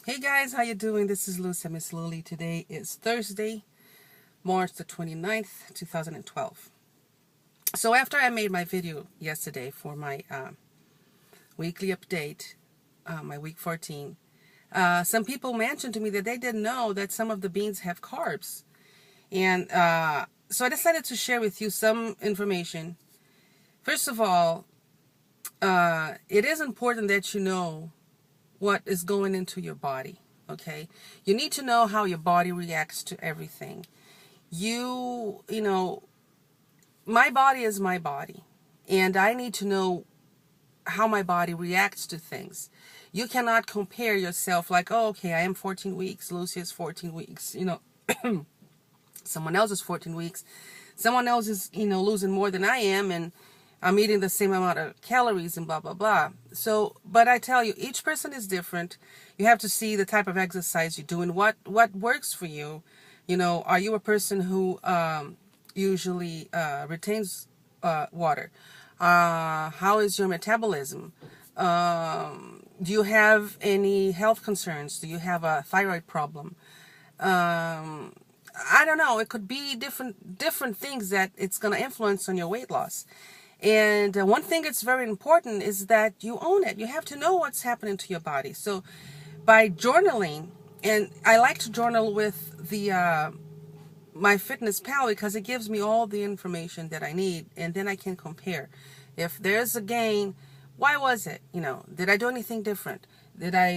Hey guys, how you doing? This is Lucia, Miss Lily. Today is Thursday, March the 29th, 2012. So after I made my video yesterday for my weekly update, my week 14, some people mentioned to me that they didn't know that some of the beans have carbs. And so I decided to share with you some information. First of all, it is important that you know what is going into your body. Okay, you need to know how your body reacts to everything. You know, my body is my body, and I need to know how my body reacts to things. You cannot compare yourself like, oh, okay, I am 14 weeks, Lucia is 14 weeks, someone else is 14 weeks, someone else is, losing more than I am, and I'm eating the same amount of calories and blah, blah, blah. So, but I tell you, each person is different. You have to see the type of exercise you do and what works for you. Are you a person who usually retains water? How is your metabolism? Do you have any health concerns? Do you have a thyroid problem? I don't know. It could be different things that it's going to influence on your weight loss. And one thing that's very important is that you own it. You have to know what's happening to your body. So by journaling, and I like to journal with the my Fitness Pal because it gives me all the information that I need, and then I can compare. If there's a gain, why was it? Did I do anything different? Did I,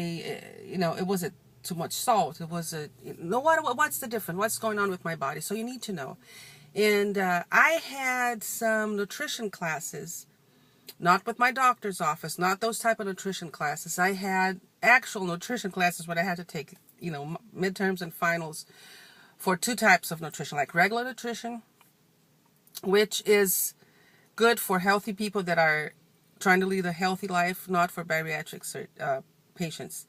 it wasn't too much salt. It was what's the difference? What's going on with my body? So you need to know. And I had some nutrition classes, not with my doctor's office, not those type of nutrition classes. I had actual nutrition classes where I had to take, midterms and finals for two types of nutrition, like regular nutrition, which is good for healthy people that are trying to lead a healthy life, not for bariatric patients.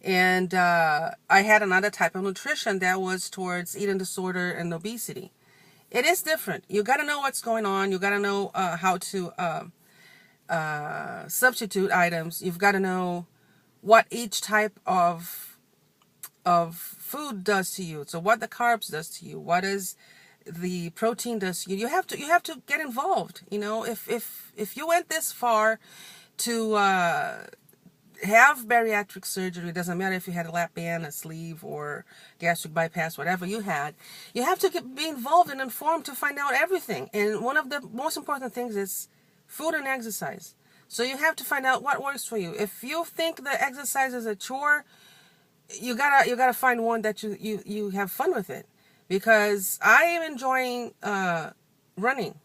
And I had another type of nutrition that was towards eating disorder and obesity. It is different. You got to know what's going on. You got to know how to substitute items. You've got to know what each type of food does to you. So what the carbs does to you. What is the protein does to you. You have to get involved. If you went this far to have bariatric surgery, it doesn't matter if you had a Lapband, a sleeve, or gastric bypass, whatever you had, you have to be involved and informed to find out everything. And one of the most important things is food and exercise. So you have to find out what works for you. If you think the exercise is a chore, you gotta find one that you have fun with it. Because I am enjoying running.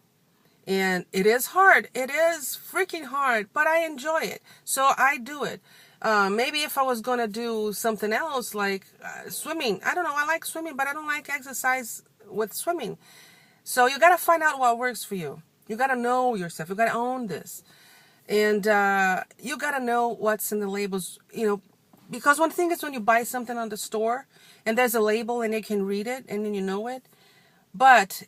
And it is hard. It is freaking hard, but I enjoy it. So I do it. Maybe if I was going to do something else like swimming. I don't know. I like swimming, but I don't like exercise with swimming. So you got to find out what works for you. You got to know yourself. You got to own this. And you got to know what's in the labels, because one thing is when you buy something on the store and there's a label and you can read it and then you know it. But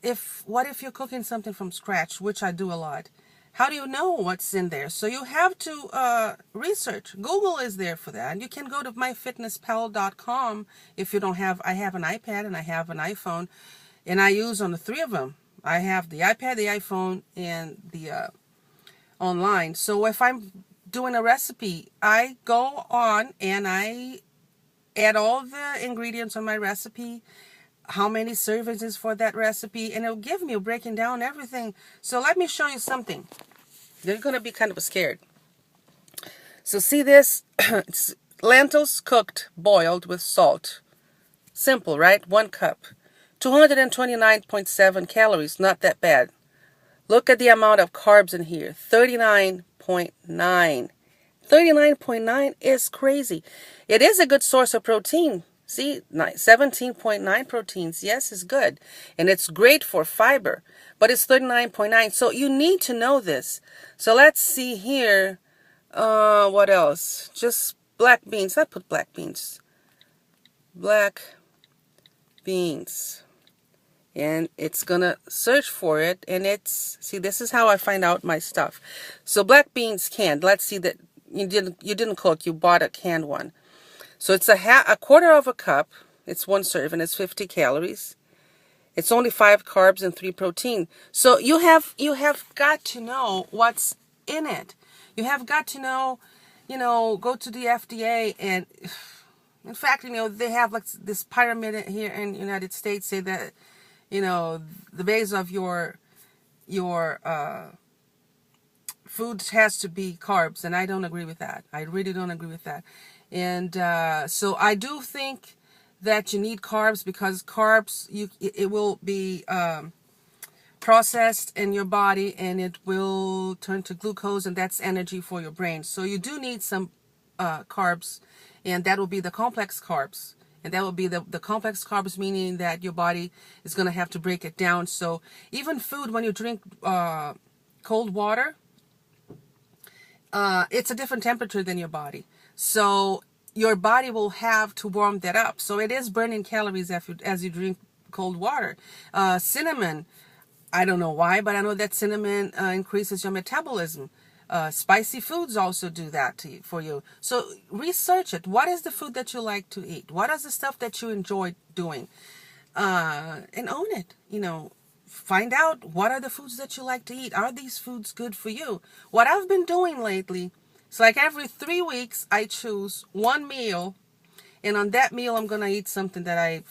what if you're cooking something from scratch, which I do a lot? How do you know what's in there? So you have to research. Google is there for that. And you can go to myfitnesspal.com if you don't have. I have an iPad and I have an iPhone, and I use on the three of them. I have the iPad, the iPhone, and the online. So if I'm doing a recipe, I go on and I add all the ingredients on my recipe, how many servings is for that recipe, and it'll give me breaking down everything. So let me show you something. They're going to be kind of scared. So see this? It's lentils cooked, boiled with salt. Simple, right? 1 cup. 229.7 calories. Not that bad. Look at the amount of carbs in here. 39.9. 39.9 is crazy. It is a good source of protein. See, 17.9 proteins. Yes, it's good. And it's great for fiber. But it's 39.9. So you need to know this. So let's see here. What else? Just black beans. Let's put black beans. Black beans. And it's going to search for it. And see, this is how I find out my stuff. So black beans canned. Let's see that you didn't cook. You bought a canned one. So it's a quarter of a cup. It's one serving. It's 50 calories. It's only 5 carbs and 3 protein. So you have got to know what's in it. You have got to know, go to the FDA, and in fact, they have like this pyramid here in the United States, say that, the base of your food has to be carbs, and I don't agree with that. I really don't agree with that. And so I do think that you need carbs, because carbs, it will be processed in your body, and it will turn to glucose, and that's energy for your brain. So you do need some carbs, and that will be the complex carbs. And that will be the complex carbs, meaning that your body is going to have to break it down. So even food, when you drink cold water, it's a different temperature than your body. So your body will have to warm that up. So it is burning calories as you drink cold water. Cinnamon, I don't know why, but I know that cinnamon increases your metabolism. Spicy foods also do that for you. So research it. What is the food that you like to eat? What is the stuff that you enjoy doing? And own it. Find out what are the foods that you like to eat. Are these foods good for you? What I've been doing lately, it's like every 3 weeks I choose one meal, and on that meal I'm going to eat something that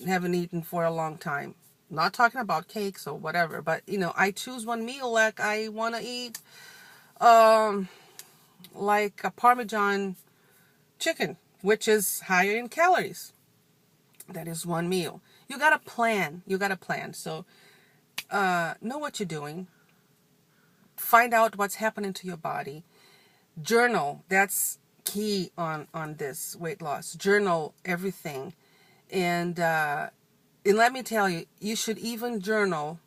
haven't eaten for a long time. Not talking about cakes or whatever, but I choose one meal. Like I want to eat like a Parmesan chicken, which is higher in calories. That is one meal. You got to plan. So know what you're doing. Find out what's happening to your body. Journal. That's key on this weight loss. Journal everything. And let me tell you, you should even journal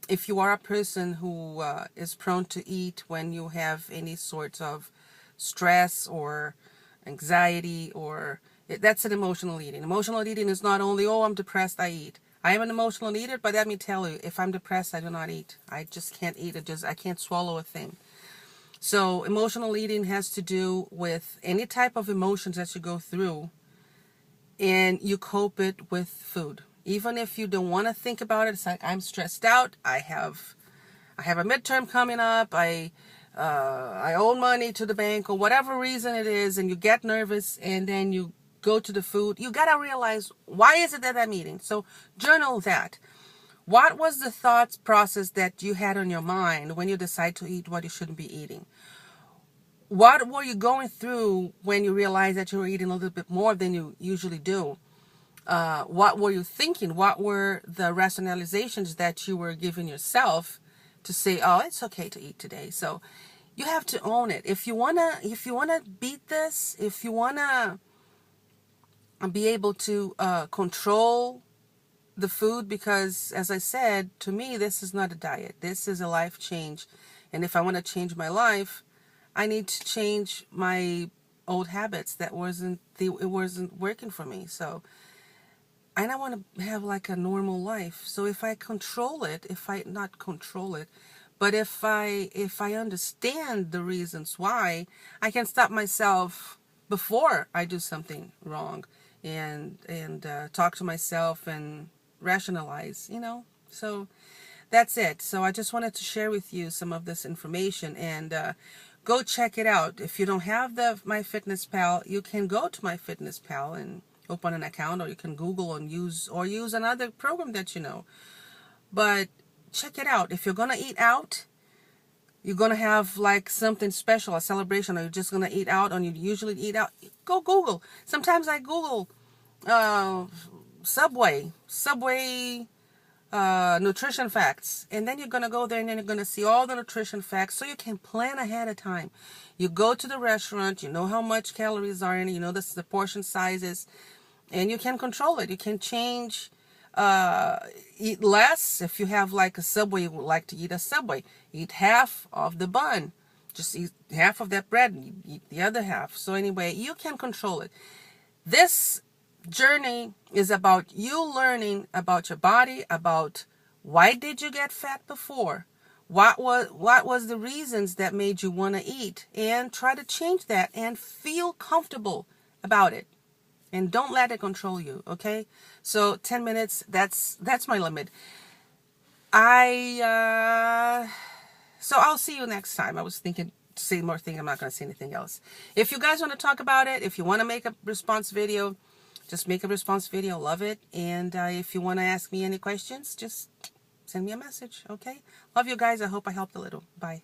if you are a person who is prone to eat when you have any sorts of stress or anxiety, or that's an emotional eating. Emotional eating is not only, oh, I'm depressed, I eat. I am an emotional eater, but let me tell you, if I'm depressed, I do not eat. I just can't eat. I can't swallow a thing. So emotional eating has to do with any type of emotions that you go through, and you cope it with food. Even if you don't want to think about it, it's like, I'm stressed out. I have a midterm coming up. I owe money to the bank, or whatever reason it is, and you get nervous, and then you go to the food. You got to realize, why is it that I'm eating? So journal that. What was the thought process that you had on your mind when you decide to eat what you shouldn't be eating? What were you going through when you realized that you were eating a little bit more than you usually do? What were you thinking? What were the rationalizations that you were giving yourself to say, oh, it's okay to eat today? So you have to own it. If you wanna beat this, if you wanna be able to control the food, because as I said, to me, this is not a diet. This is a life change. And if I want to change my life, I need to change my old habits that it wasn't working for me. So, and I want to have like a normal life. So if I control it, not control it, but if I understand the reasons why, I can stop myself before I do something wrong, and talk to myself and rationalize, So that's it. So I just wanted to share with you some of this information, and go check it out. If you don't have the MyFitnessPal, you can go to MyFitnessPal and open an account, or you can Google and use another program that you know. But check it out. If you're gonna eat out, you're gonna have like something special, a celebration, or you're just gonna eat out, or you usually eat out, go Google. Sometimes I Google Subway nutrition facts, and then you're going to go there, and then you're going to see all the nutrition facts, so you can plan ahead of time. You go to the restaurant, you know how much calories are in it, you know the portion sizes, and you can control it. You can change, eat less. If you have like a Subway, you would like to eat a Subway, eat half of the bun, just eat half of that bread, and eat the other half. So anyway, you can control it. This journey is about you learning about your body, about why did you get fat before, what was the reasons that made you want to eat, and try to change that and feel comfortable about it. And don't let it control you, okay? So 10 minutes, that's my limit. So I'll see you next time. I was thinking to say more things. I'm not going to say anything else. If you guys want to talk about it, if you want to make a response video, just make a response video. Love it. And if you want to ask me any questions, just send me a message, okay? Love you guys. I hope I helped a little. Bye.